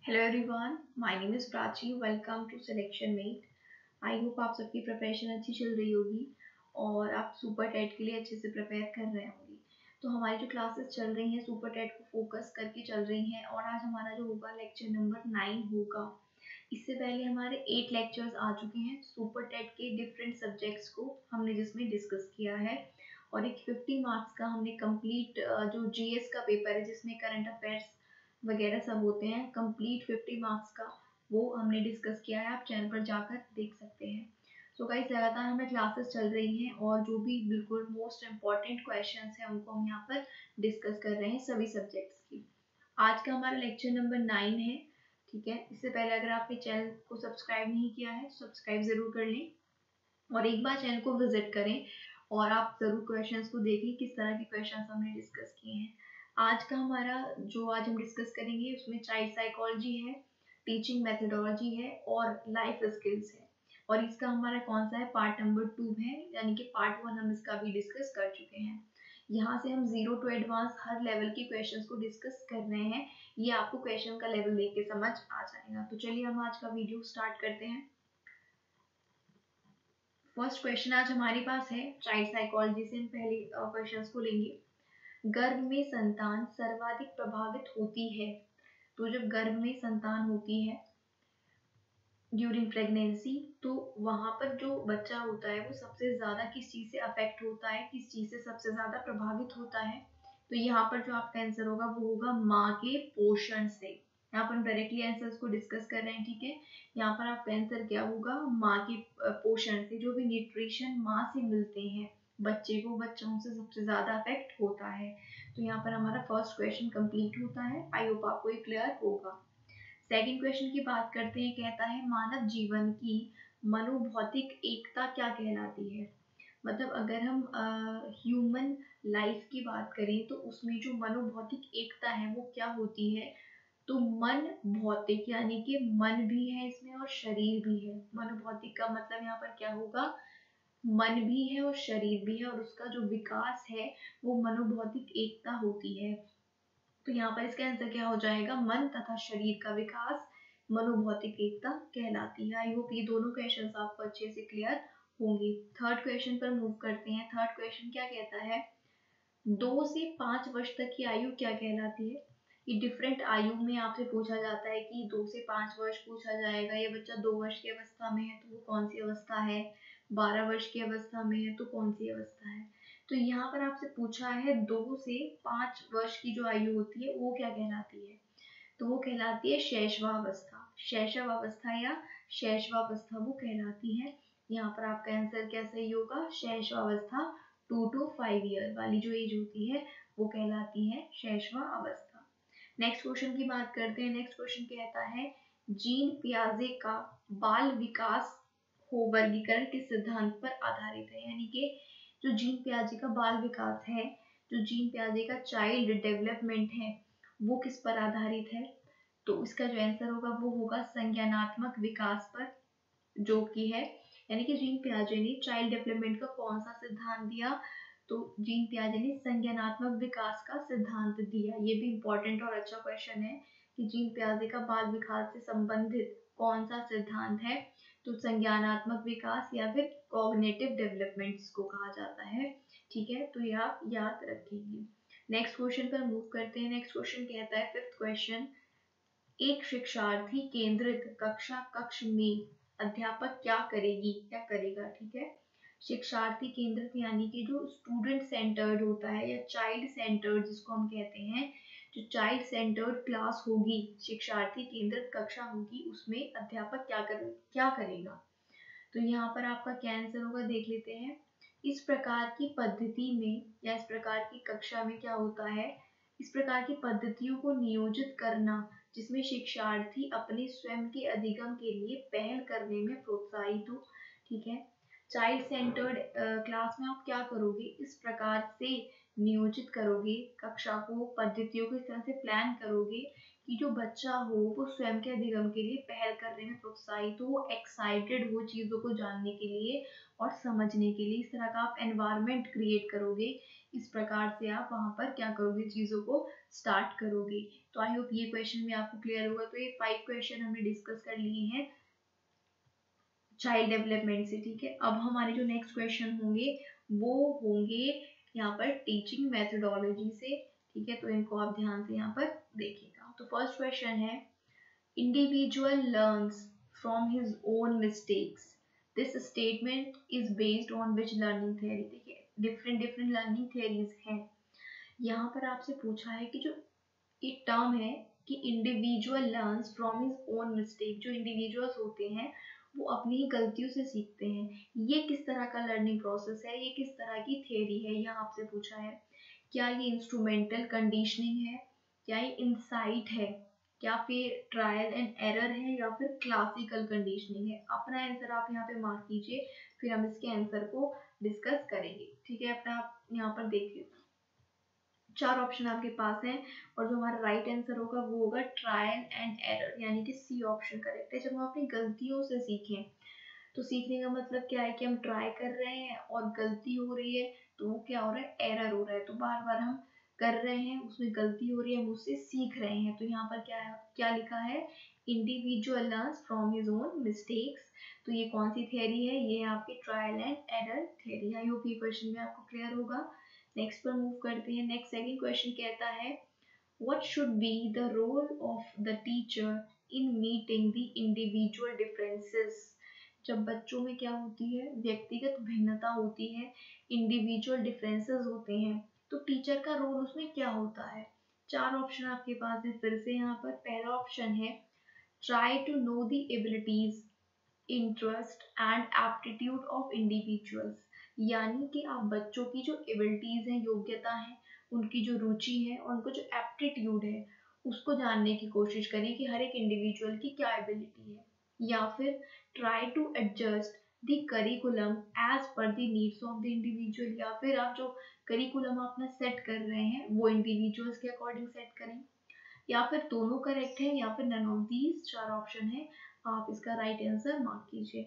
Hello everyone, my name is Prachi. Welcome to Selection Mate. I hope आप सबकी preparation अच्छी चल रही होगी और आप सुपर टेट के लिए अच्छे से प्रिपेयर कर रहे होंगे। तो हमारी जो क्लासेस चल रही हैं सुपर टेट को फोकस करके चल रही हैं और आज हमारा जो होगा लेक्चर नंबर 9 होगा। इससे पहले हमारे 8 लेक्चर्स आ चुके हैं सुपर टेट के डिफरेंट सब्जेक्ट्स को हमने जिसमें डिस्कस किया है और एक 50 मार्क्स का हमने कंप्लीट जो जीएस का पेपर है जिसमें करंट अफेयर्स वगैरह सब होते हैं, कंप्लीट 50 मार्क्स का वो हमने डिस्कस किया है। आप चैनल पर जाकर देख सकते हैं। सो गाइस, लगातार हमें क्लासेस चल रही हैं और जो भी बिल्कुल मोस्ट इम्पॉर्टेंट क्वेश्चंस हैं उनको हम यहाँ पर डिस्कस कर रहे हैं सभी सब्जेक्ट्स की। आज का हमारा लेक्चर नंबर 9 है। ठीक है, इससे पहले अगर आपने चैनल को सब्सक्राइब नहीं किया है तो सब्सक्राइब जरूर कर लें और एक बार चैनल को विजिट करें और आप जरूर क्वेश्चंस को देखें किस तरह के क्वेश्चंस हमने डिस्कस किए हैं। आज का हमारा जो आज हम डिस्कस करेंगे उसमें चाइल्ड साइकोलॉजी है, टीचिंग मेथडोलॉजी है और लाइफ स्किल्स है। और इसका हमारा कौन सा है, पार्ट नंबर 2 है, यानी कि पार्ट 1 हम इसका भी डिस्कस कर चुके हैं। यहाँ से हम 0 टू एडवांस हर लेवल के क्वेश्चंस को डिस्कस कर रहे हैं। ये आपको क्वेश्चन का लेवल देख के समझ आ जाएगा। तो चलिए हम आज का वीडियो स्टार्ट करते हैं। फर्स्ट क्वेश्चन आज हमारे पास है चाइल्ड साइकोलॉजी से। हम पहले क्वेश्चंस को लेंगे। गर्भ में संतान सर्वाधिक प्रभावित होती है। तो जब गर्भ में संतान होती है ड्यूरिंग प्रेगनेंसी, तो वहां पर जो बच्चा होता है वो सबसे ज्यादा किस चीज से अफेक्ट होता है, किस चीज से सबसे ज्यादा प्रभावित होता है। तो यहाँ पर जो आपका आंसर होगा वो होगा माँ के पोषण से। यहाँ पर हम डायरेक्टली आंसर्स को डिस्कस कर रहे हैं। ठीक है, यहाँ पर आपका आंसर क्या होगा, माँ के पोषण से। जो भी न्यूट्रिशन माँ से मिलते हैं बच्चे को, बच्चों से सबसे ज्यादा अफेक्ट होता है। तो यहाँ पर हमारा फर्स्ट क्वेश्चन कंप्लीट होता है। आई होप आपको ये क्लियर होगा। सेकंड क्वेश्चन की बात करते हैं। कहता है मानव जीवन की मनोभौतिक एकता क्या कहलाती है। मतलब अगर हम ह्यूमन लाइफ की बात करें तो उसमें जो मनोभौतिक एकता है वो क्या होती है। तो मन भौतिक यानी कि मन भी है इसमें और शरीर भी है। मनोभौतिक का मतलब यहाँ पर क्या होगा, मन भी है और शरीर भी है और उसका जो विकास है वो मनोभौतिक एकता होती है। तो यहाँ पर इसका आंसर क्या हो जाएगा, मन तथा शरीर का विकास मनोभौतिक एकता कहलाती है। आई होप ये दोनों क्वेश्चन आपको अच्छे से क्लियर होंगे। थर्ड क्वेश्चन पर मूव करते हैं। थर्ड क्वेश्चन क्या कहता है, 2 से 5 वर्ष तक की आयु क्या कहलाती है। ये डिफरेंट आयु में आपसे पूछा जाता है कि 2 से 5 वर्ष पूछा जाएगा। ये बच्चा 2 वर्ष की अवस्था में है तो वो कौन सी अवस्था है, 12 वर्ष की अवस्था में है तो कौन सी अवस्था है। तो यहाँ पर आपसे पूछा है 2 से 5 वर्ष की जो आयु होती है वो क्या कहलाती है। तो वो कहलाती है शैशवावस्था। शैशवावस्था या शैशवावस्था वो कहलाती है। यहाँ पर आपका आंसर क्या सही होगा, शैशवावस्था। 2 to 5 ईयर वाली जो एज होती है वो कहलाती है शैशवावस्था। नेक्स्ट क्वेश्चन की बात करते हैं। नेक्स्ट क्वेश्चन कहता है जीन पियाजे का बाल विकास को वर्गीकरण किस सिद्धांत पर आधारित है। यानी कि जो जीन पियाजे का बाल विकास है, जो जीन पियाजे का चाइल्ड डेवलपमेंट है वो किस पर आधारित है। तो इसका जो आंसर होगा वो होगा संज्ञानात्मक विकास पर, जो कि है, यानी कि जीन पियाजे ने चाइल्ड डेवलपमेंट का कौन सा सिद्धांत दिया। तो जीन पियाजे ने संज्ञानात्मक विकास का सिद्धांत दिया। ये भी इंपॉर्टेंट और अच्छा क्वेश्चन है कि जीन पियाजे का बाल विकास से संबंधित कौन सा सिद्धांत है। तो संज्ञानात्मक विकास या फिर कॉग्निटिव डेवलपमेंट इसको कहा जाता है। ठीक है, तो ये आप याद रखेंगे। नेक्स्ट क्वेश्चन पर मूव करते हैं। नेक्स्ट क्वेश्चन कहता है, फिफ्थ क्वेश्चन, एक शिक्षार्थी केंद्रित कक्ष में अध्यापक क्या करेगा। ठीक है, शिक्षार्थी केंद्रित यानी कि जो स्टूडेंट सेंटर्ड होता है या चाइल्ड सेंटर्ड जिसको हम कहते हैं, जो चाइल्ड सेंटर्ड क्लास होगी, शिक्षार्थी केंद्रित कक्षा होगी, उसमें अध्यापक क्या करेगा। तो यहाँ पर आपका क्या आंसर होगा देख लेते हैं। इस प्रकार की पद्धति में या इस प्रकार की कक्षा में क्या होता है, इस प्रकार की पद्धतियों को नियोजित करना जिसमें शिक्षार्थी अपने स्वयं के अधिगम के लिए पहल करने में प्रोत्साहित हो। ठीक है, चाइल्ड सेंटर्ड क्लास में आप क्या करोगे, इस प्रकार से नियोजित करोगे कक्षा को, पद्धतियों को इस तरह से प्लान करोगे कि जो बच्चा हो वो स्वयं के अधिगम के लिए पहल करने में प्रोत्साहित हो, वो एक्साइटेड हो चीज़ों को जानने के लिए और समझने के लिए। इस तरह का आप एनवायरनमेंट क्रिएट करोगे, इस प्रकार से आप वहाँ पर क्या करोगे, चीज़ों को स्टार्ट करोगे। तो आई होप ये क्वेश्चन भी आपको क्लियर होगा। तो ये 5 क्वेश्चन हमने डिस्कस कर लिए हैं चाइल्ड डेवलपमेंट से, ठीक है। अब हमारे जो नेक्स्ट क्वेश्चन होंगे वो होंगे यहाँ पर टीचिंग मेथोडोलॉजी से, ठीक है। तो इनको आप ध्यान से यहाँ पर देखिएगा। तो फर्स्ट क्वेश्चन है, individual learns from his own mistakes, this statement is based on which learning theory. देखिए डिफरेंट डिफरेंट लर्निंग थियरीज हैं। यहाँ पर आपसे पूछा है कि जो एक टर्म है कि individual learns from his own mistake, जो इंडिविजुअल्स होते हैं वो अपनी ही गलतियों से सीखते हैं, ये किस तरह का लर्निंग प्रोसेस है, ये किस तरह की थियरी है, यह आपसे पूछा है। क्या ये इंस्ट्रूमेंटल कंडीशनिंग है, क्या ये इंसाइट है, क्या फिर ट्रायल एंड एरर है, या फिर क्लासिकल कंडीशनिंग है। अपना आंसर आप यहाँ पे मार्क कीजिए, फिर हम इसके आंसर को डिस्कस करेंगे, ठीक है। अपना आप यहाँ पर देख लीजिए, 4 ऑप्शन आपके पास हैं और जो हमारा राइट आंसर होगा वो होगा ट्रायल एंड एरर, यानी कि सी ऑप्शन करेक्ट है। जब हम अपनी गलतियों से सीखें, तो सीखने का मतलब क्या है कि हम ट्राई कर रहे हैं और गलती हो रही है, तो वो क्या हो रहा है, एरर हो रहा है। तो बार बार हम कर रहे हैं, उसमें गलती हो रही है, हम उससे सीख रहे हैं। तो यहाँ पर क्या लिखा है, individual learns from his own mistakes. तो ये कौन सी थियरी है, ये है आपकी trial and error theory. I hope ये क्वेश्चन भी आपको क्लियर होगा। नेक्स्ट पर मूव करते हैं। नेक्स्ट सेकंड क्वेश्चन कहता है, what should be the role of the teacher in meeting the individual differences। जब बच्चों में क्या होती है, व्यक्तिगत भिन्नता होती है, इंडिविजुअल डिफरेंसेस होते हैं, तो टीचर का रोल उसमें क्या होता है। 4 ऑप्शन आपके पास है फिर से यहाँ पर। पहला ऑप्शन है, try to know the abilities, interest and aptitude of individuals, यानी कि आप बच्चों की जो एबिलिटीज हैं, योग्यता है, उनकी जो रुचि है और उनको जो एप्टीट्यूड है, उसको जानने की कोशिश करें कि हर एक इंडिविजुअल की क्या एबिलिटी है। या फिर try to adjust the curriculum as per the needs of the individual, या फिर आप जो करिकुलम अपना सेट कर रहे हैं वो इंडिविजुअल्स के अकॉर्डिंग सेट करें, या फिर दोनों करेक्ट है, या फिर नन ऑफ दीज। 4 ऑप्शन है, आप इसका राइट आंसर मार्क कीजिए।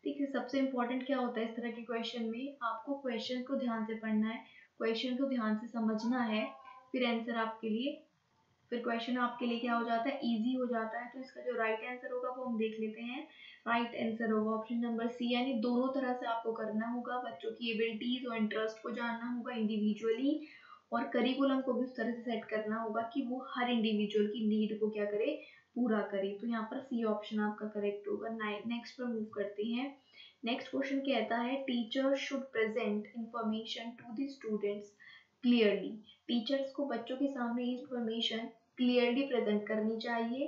देखिए सबसे इंपॉर्टेंट क्या होता है इस तरह के क्वेश्चन में, आपको क्वेश्चन को ध्यान से पढ़ना है, क्वेश्चन को ध्यान से समझना है, फिर आंसर आपके लिए, फिर क्वेश्चन आपके लिए क्या हो जाता है, इजी हो जाता है। तो इसका जो राइट आंसर होगा वो हम देख लेते हैं। राइट आंसर होगा ऑप्शन नंबर सी, यानी दोनों तरह से आपको करना होगा, बच्चों की एबिलिटीज और इंटरेस्ट को जानना होगा इंडिविजुअली, और करिकुलम को भी उस तरह से सेट करना होगा कि वो हर इंडिविजुअल की नीड को क्या करे, पूरा करे। तो यहाँ पर सी ऑप्शन आपका करेक्ट होगा। नेक्स्ट पर मूव करते हैं। नेक्स्ट क्वेश्चन कहता है, teacher should present information to the students clearly. Teachers को बच्चों के सामने इंफॉर्मेशन क्लियरली प्रेजेंट करनी चाहिए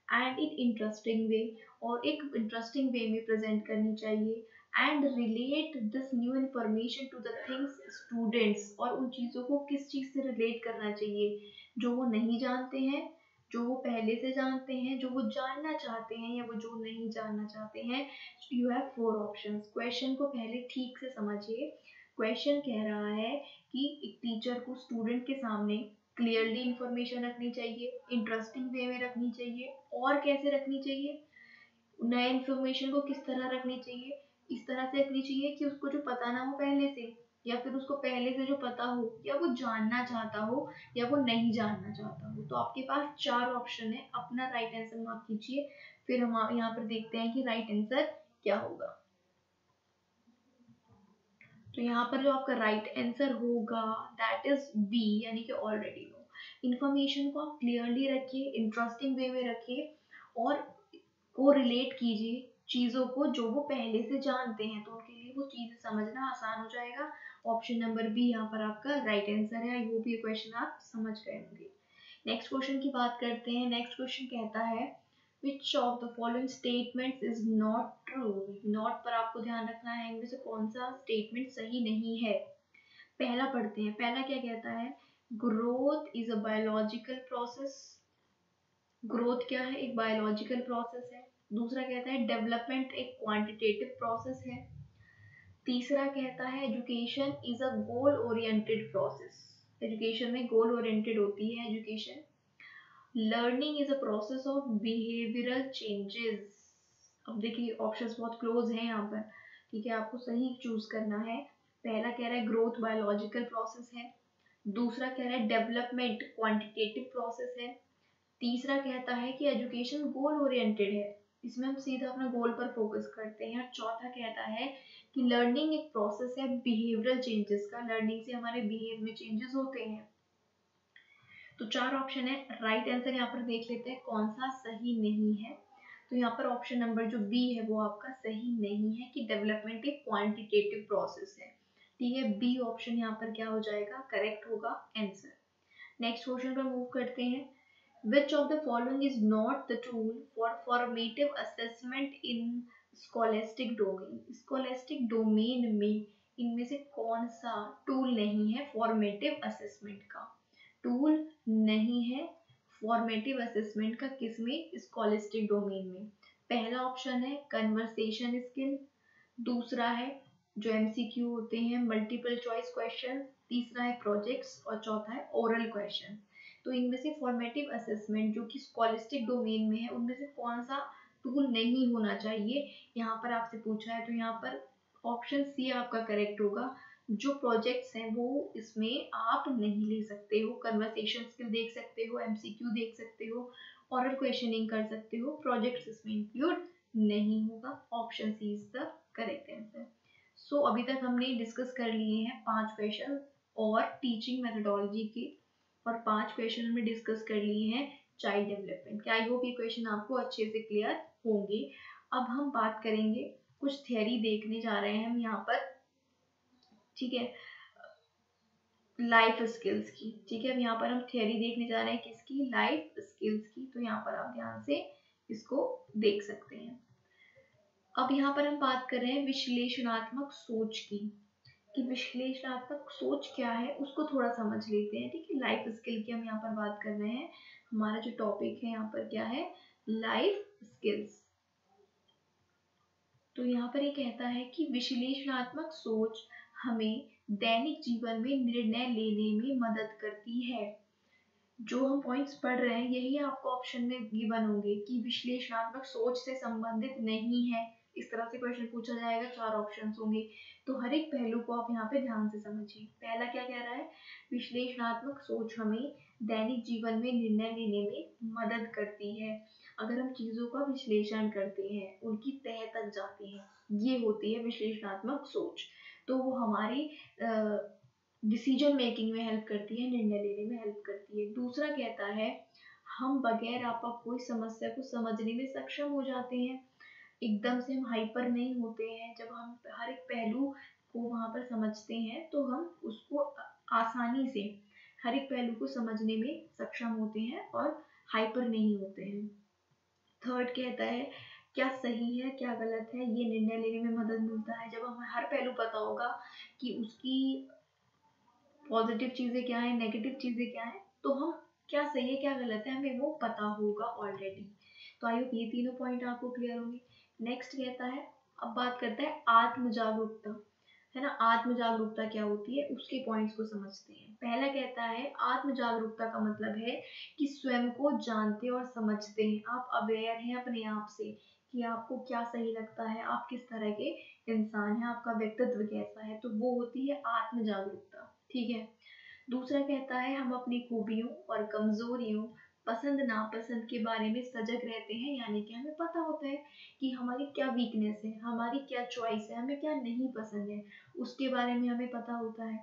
एंड इन इंटरेस्टिंग वे, और एक इंटरेस्टिंग वे में प्रेजेंट करनी चाहिए, and relate this new information to the things students, और उन चीज़ों को किस चीज़ से रिलेट करना चाहिए, जो वो नहीं जानते हैं, जो वो पहले से जानते हैं, जो वो जानना चाहते हैं, या वो जो नहीं जानना चाहते हैं। You have 4 options. क्वेश्चन को पहले ठीक से समझिए। क्वेश्चन कह रहा है कि एक टीचर को स्टूडेंट के सामने क्लियरली इंफॉर्मेशन रखनी चाहिए, इंटरेस्टिंग वे में रखनी चाहिए, और कैसे रखनी चाहिए, नए इन्फॉर्मेशन को किस तरह रखनी चाहिए, इस तरह से रखनी चाहिए कि उसको जो पता ना हो पहले से, या फिर उसको पहले से जो पता हो, या वो जानना चाहता हो, या वो नहीं जानना चाहता हो। तो आपके पास 4 ऑप्शन है, अपना राइट आंसर मार्क कीजिए, फिर हम यहाँ पर देखते हैं कि राइट आंसर क्या होगा। तो यहाँ पर जो आपका राइट आंसर होगा दैट इज बी, यानी कि ऑलरेडी नो। इन्फॉर्मेशन को आप क्लियरली रखिए, इंटरेस्टिंग वे में रखिए, और को रिलेट कीजिए चीज़ों को जो वो पहले से जानते हैं, तो उनके लिए वो चीज़ समझना आसान हो जाएगा। ऑप्शन नंबर बी यहाँ पर आपका राइट आंसर है। आई होप ये क्वेश्चन आप समझ गए होंगे। नेक्स्ट क्वेश्चन की बात करते हैं। नेक्स्ट क्वेश्चन कहता है, which of the following statements is not true। Not पर आपको ध्यान रखना है, इनमें से कौन सा स्टेटमेंट सही नहीं है। पहला पढ़ते हैं। पहला क्या कहता है, growth is a biological process. Growth क्या है, एक बायोलॉजिकल प्रोसेस है। दूसरा कहता है डेवलपमेंट एक क्वांटिटेटिव प्रोसेस है। तीसरा कहता है education is a goal oriented process. Education में गोल ओरिएंटेड होती है education. Learning is a process of behavioural changes. अब देखिए ऑप्शंस बहुत क्लोज हैं यहाँ पर, ठीक है, आपको सही चूज करना है। पहला कह रहा है ग्रोथ बायोलॉजिकल प्रोसेस है, दूसरा कह रहा है डेवलपमेंट क्वांटिटेटिव प्रोसेस है, तीसरा कहता है कि एजुकेशन गोल ओरिएंटेड है, इसमें हम सीधा अपना गोल पर फोकस करते हैं, और चौथा कहता है कि लर्निंग एक प्रोसेस है बिहेवियरल चेंजेस का, लर्निंग से हमारे बिहेव में चेंजेस होते हैं। तो चार ऑप्शन है, राइट आंसर यहाँ पर देख लेते हैं कौन सा सही नहीं है। तो यहाँ पर ऑप्शन नंबर जो बी है वो आपका सही नहीं है कि डेवलपमेंट एक क्वांटिटेटिव प्रोसेस है, ठीक है, बी ऑप्शन यहाँ पर क्या हो जाएगा, करेक्ट होगा आंसर। नेक्स्ट क्वेश्चन पर मूव करते हैं। Which of the following is not the tool for formative assessment in scholastic domain? Scholastic domain में इनमें से कौन सा टूल नहीं है फॉर्मेटिव असेसमेंट का? टूल नहीं है फॉर्मेटिव असेसमेंट का किसमें? स्कॉलिस्टिक डोमेन में। पहला ऑप्शन है कन्वर्सेशन स्किल, दूसरा है जो एमसीक्यू होते हैं मल्टीपल चॉइस क्वेश्चन, तीसरा है प्रोजेक्ट्स और चौथा है ओरल क्वेश्चन। तो इनमें से फॉर्मेटिव असेसमेंट जो कि स्कॉलिस्टिक डोमेन में है उनमें से कौन सा टूल नहीं होना चाहिए, यहाँ पर आपसे पूछा है। तो यहाँ पर ऑप्शन सी आपका करेक्ट होगा, जो प्रोजेक्ट्स हैं वो इसमें आप नहीं ले सकते हो, कन्वर्सेशन स्किल देख सकते हो, एमसीक्यू देख सकते हो, ओरल क्वेश्चनिंग कर सकते हो, प्रोजेक्ट्स इसमें इंक्लूड नहीं होगा। Option C is the correct answer. So अभी तक हमने डिस्कस कर लिए हैं 5 क्वेश्चन और टीचिंग मेथोडोलॉजी के, और 5 क्वेश्चन हमने डिस्कस कर लिए हैं चाइल्ड डेवलपमेंट के। आई होप ये क्वेश्चन आपको अच्छे से क्लियर होंगे। अब हम बात करेंगे, कुछ थियरी देखने जा रहे हैं हम यहाँ पर, ठीक है, लाइफ स्किल्स की, ठीक है। अब यहाँ पर हम थियरी देखने जा रहे हैं किसकी? लाइफ स्किल्स की। तो यहाँ पर आप ध्यान से इसको देख सकते हैं। अब यहाँ पर हम बात कर रहे हैं विश्लेषणात्मक सोच की, कि विश्लेषणात्मक सोच क्या है उसको थोड़ा समझ लेते हैं, ठीक है। लाइफ स्किल की हम यहाँ पर बात कर रहे हैं, हमारा जो टॉपिक है यहाँ पर क्या है? Life skills. तो यहाँ पर ये कहता है कि विश्लेषणात्मक सोच हमें दैनिक जीवन में निर्णय लेने में मदद करती है। जो हम पॉइंट्स पढ़ रहे हैं यही आपको ऑप्शन में गिवन होंगे कि विश्लेषणात्मक सोच से संबंधित नहीं है, इस तरह से क्वेश्चन पूछा जाएगा, 4 ऑप्शंस होंगे। तो हर एक पहलू को आप यहाँ पे ध्यान से समझिए। पहला क्या कह रहा है? विश्लेषणात्मक सोच हमें दैनिक जीवन में निर्णय लेने में मदद करती है। अगर हम चीजों का विश्लेषण करते हैं, उनकी तह तक जाते हैं, ये होती है विश्लेषणात्मक सोच। तो वो हमारी डिसीजन मेकिंग में हेल्प करती है, निर्णय लेने में हेल्प करती है। दूसरा कहता है हम बगैर आपा कोई समस्या को समझने में सक्षम हो जाते हैं, एकदम से हम हाइपर नहीं होते हैं। जब हम हर एक पहलू को वहां पर समझते हैं तो हम उसको आसानी से हर एक पहलू को समझने में सक्षम होते हैं और हाइपर नहीं होते हैं। थर्ड कहता है क्या सही है क्या गलत है ये निर्णय लेने में मदद मिलता है। जब हमें हर पहलू पता होगा कि उसकी पॉजिटिव चीजें क्या है, नेगेटिव चीजें क्या है, तो हम क्या सही है क्या गलत है हमें वो पता होगा ऑलरेडी। तो आई होप ये तीनों पॉइंट आपको क्लियर होंगे। नेक्स्ट कहता है, अब बात करता है आत्म जागरूकता, है ना। आत्म जागरूकता क्या होती है उसके पॉइंट्स को समझते हैं। पहला कहता है आत्म जागरूकता का मतलब है कि स्वयं को जानते और समझते हैं, आप अवेयर हैं अपने आप से कि आपको क्या सही लगता है, आप किस तरह के इंसान हैं, आपका व्यक्तित्व कैसा है, तो वो होती है आत्म जागरूकता, ठीक है। दूसरा कहता है हम अपनी खूबियों और कमजोरियों, पसंद नापसंद के बारे में सजग रहते हैं, यानी कि हमें पता होता है कि हमारी क्या वीकनेस है, हमारी क्या चॉइस है, हमें क्या नहीं पसंद है, उसके बारे में हमें पता होता है।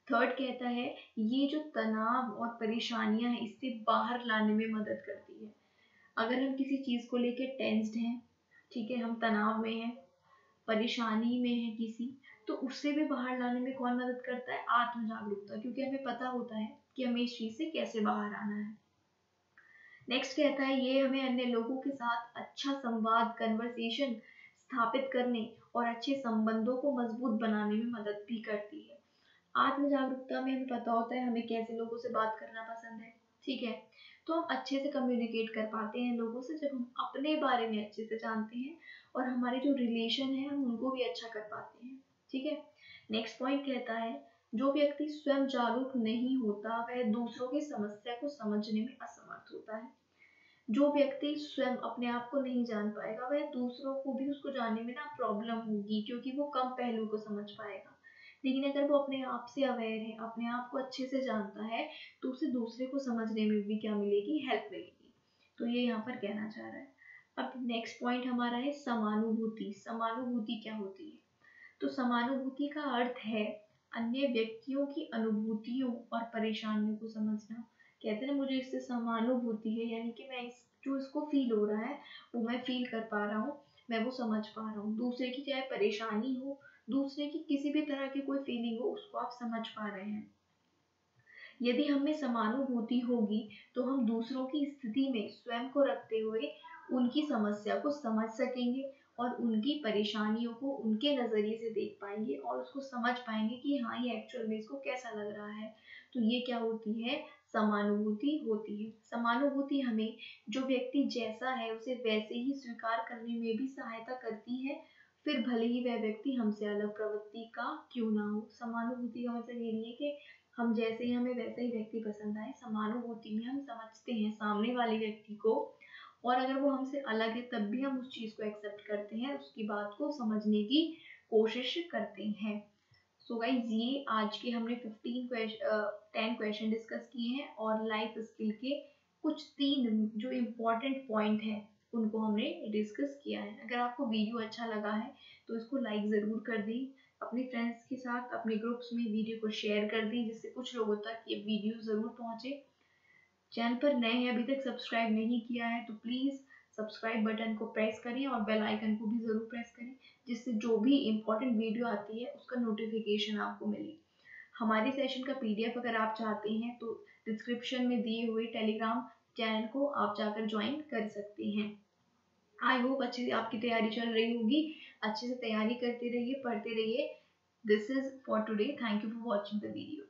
थर्ड कहता है ये जो तनाव और परेशानियां हैं इससे बाहर लाने में मदद करती है। अगर हम किसी चीज को लेकर टेंस्ड हैं, ठीक है, हम तनाव में हैं, परेशानी में है किसी, तो उससे भी बाहर लाने में कौन मदद करता है? आत्म जागरूकता, क्योंकि हमें पता होता है कि हमें इस चीज से कैसे बाहर आना है। नेक्स्ट कहता है ये हमें अन्य लोगों के साथ अच्छा संवाद, कन्वर्सेशन स्थापित करने और अच्छे संबंधों को मजबूत बनाने में मदद भी करती है। आत्म जागरूकता में हमें पता होता है हमें कैसे लोगों से बात करना पसंद है, ठीक है, तो हम अच्छे से कम्युनिकेट कर पाते हैं लोगों से जब हम अपने बारे में अच्छे से जानते हैं, और हमारे जो रिलेशन है हम उनको भी अच्छा कर पाते हैं, ठीक है। नेक्स्ट पॉइंट कहता है जो व्यक्ति स्वयं जागरूक नहीं होता वह दूसरों की समस्या को समझने में असमर्थ होता है। जो व्यक्ति स्वयं अपने आप को नहीं जान पाएगा वह दूसरों को भी उसको जानने में ना प्रॉब्लम होगी, क्योंकि वो कम पहलू को समझ पाएगा। लेकिन अगर वो अपने आप से अवेयर है, अपने आप को अच्छे से जानता है, तो उसे दूसरे को समझने में भी क्या मिलेगी, हेल्प मिलेगी। तो ये यहाँ पर कहना चाह रहा है। अब नेक्स्ट पॉइंट हमारा है समानुभूति। समानुभूति क्या होती है? तो समानुभूति का अर्थ है अन्य व्यक्तियों की अनुभूतियों और परेशानियों को समझना। कहते हैं ना, मुझे इससे समानुभूति है, यानी कि मैं जो इसको फील हो रहा है वो मैं फील कर पा रहा हूँ, मैं वो समझ पा रहा हूँ। दूसरे की चाहे परेशानी हो, दूसरे की किसी भी तरह की कोई फीलिंग हो, उसको आप समझ पा रहे हैं। यदि हमें समानुभूति होगी तो हम दूसरों की स्थिति में स्वयं को रखते हुए उनकी समस्या को समझ सकेंगे और उनकी परेशानियों को उनके नज़रिए से देख पाएंगे और उसको समझ पाएंगे कि हाँ, ये एक्चुअल में इसको कैसा लग रहा है। तो ये क्या होती है? समानुभूति होती है। समानुभूति हमें जो व्यक्ति जैसा है उसे वैसे ही स्वीकार करने में भी सहायता करती है, फिर भले ही वह व्यक्ति हमसे अलग प्रवृत्ति का क्यों ना हो। समानुभूति का मतलब ये नहीं है कि हम जैसे ही हमें वैसे ही व्यक्ति पसंद आए। समानुभूति में हम समझते हैं सामने वाले व्यक्ति को, और अगर वो हमसे अलग है तब भी हम उस चीज़ को एक्सेप्ट करते हैं, उसकी बात को समझने की कोशिश करते हैं। सो गाइज, ये आज के हमने 10 क्वेश्चन डिस्कस किए हैं और लाइफ स्किल के कुछ 3 जो इम्पोर्टेंट पॉइंट हैं उनको हमने डिस्कस किया है। अगर आपको वीडियो अच्छा लगा है तो इसको लाइक ज़रूर कर दें, अपने फ्रेंड्स के साथ अपने ग्रुप्स में वीडियो को शेयर कर दें, जिससे कुछ लोगों तक ये वीडियो ज़रूर पहुँचे। चैनल पर नए हैं, अभी तक सब्सक्राइब नहीं किया है तो प्लीज़ सब्सक्राइब बटन को प्रेस करें और बेल आइकन को भी ज़रूर प्रेस करें, जिससे जो भी इम्पोर्टेंट वीडियो आती है उसका नोटिफिकेशन आपको मिले। हमारे सेशन का पीडीएफ अगर आप चाहते हैं तो डिस्क्रिप्शन में दिए हुए टेलीग्राम चैनल को आप जाकर ज्वाइन कर सकते हैं। आई होप अच्छे से आपकी तैयारी चल रही होगी। अच्छे से तैयारी करते रहिए, पढ़ते रहिए। This is for today. Thank you for watching the video.